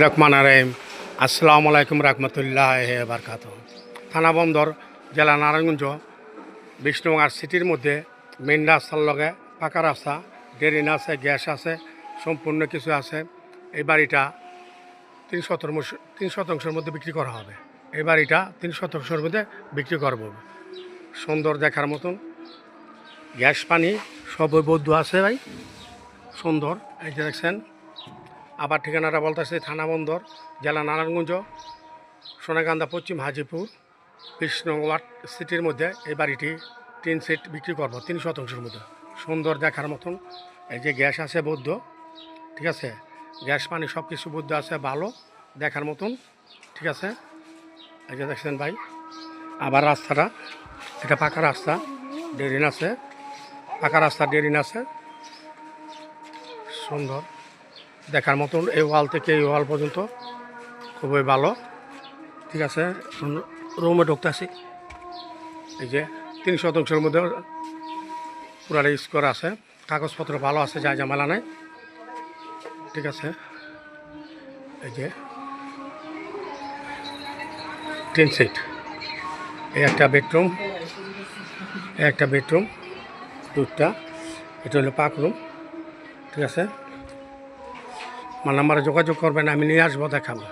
রহমান রাহিম। আসসালামু আলাইকুম রহমতুল্লাহ বারকাত। থানা বন্দর, জেলা নারায়ণগঞ্জ, বিষ্ণুগঞ্জ সিটির মধ্যে মেন রাস্তার লগে পাকা রাস্তা, ড্রেন আছে, গ্যাস আছে, সম্পূর্ণ কিছু আছে। এই বাড়িটা 3 শতাংশের মধ্যে বিক্রি করা হবে। এই বাড়িটা 3 শতাংশের মধ্যে বিক্রি করব। সুন্দর দেখার মতন, গ্যাস পানি সব বৈধ আছে ভাই, সুন্দর। এই যে দেখছেন। আবার ঠিকানাটা বলতেছে থানা বন্দর, জেলা নারায়ণগঞ্জ, সোনাকান্দা, পশ্চিম হাজিপুর, বিষ্ণুগঞ্জ সিটির মধ্যে এই বাড়িটি 3 সেট বিক্রি করবো 3 শতাংশের মধ্যে। সুন্দর দেখার মতন। এই যে গ্যাস আছে বৌদ্ধ, ঠিক আছে, গ্যাস পানি সব কিছু বৌদ্ধ আছে, ভালো দেখার মতন, ঠিক আছে। এই যে দেখছেন ভাই। আবার রাস্তাটা, এটা পাকা রাস্তা, ড্রেন আছে, পাকা রাস্তা, ড্রেন আছে, সুন্দর দেখার মতন। এই ওয়াল থেকে এই ওয়াল পর্যন্ত খুবই ভালো, ঠিক আছে। রুমে ঢুকতে আসি। এই যে 3 শতাংশের মধ্যে পুরা ইউজ করা আছে, কাগজপত্র ভালো আছে, যা ঝামেলা নাই, ঠিক আছে। এই যে 10 সিট, এই একটা বেডরুম, দুটা, এটা হলো পাক রুম, ঠিক আছে। আমার নাম্বারে যোগাযোগ করবেন, আমি নিয়ে আসবো, দেখাবো।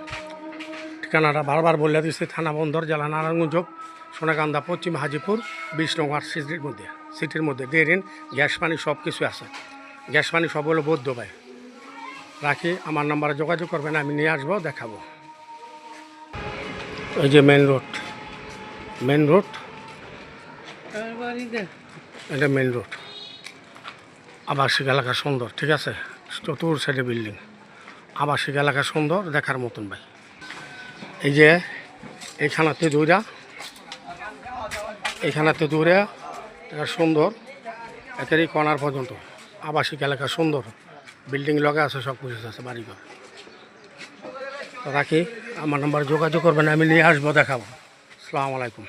ঠিকানাটা বারবার বলে দিচ্ছি, থানা বন্দর, জেলা নারায়ণগঞ্জ, সোনাকান্দা, পশ্চিম হাজিপুর, বিষ্ণুগঞ্জ সিটির মধ্যে ড্রেন, গ্যাস পানি সব কিছু আছে। গ্যাস পানি সব হলো বৌদ্ধ ভাই। রাখি, আমার নাম্বারে যোগাযোগ করবেন, আমি নিয়ে আসবো, দেখাবো। এই যে মেন রোড, এটা মেন রোড, আবাসিক এলাকা সুন্দর, ঠিক আছে। চতুর সাইডে বিল্ডিং, আবাসিক এলাকা সুন্দর দেখার মতন ভাই। এই যে এইখানাতে দূরে এটা সুন্দর, একেরই কর্নার পর্যন্ত আবাসিক এলাকা সুন্দর, বিল্ডিং লগে আছে, সব কিছু আছে, বাড়িঘর। রাখি, আমার নাম্বার যোগাযোগ করবেন, আমি নিয়ে আসবো, দেখাবো। আসসালামু আলাইকুম।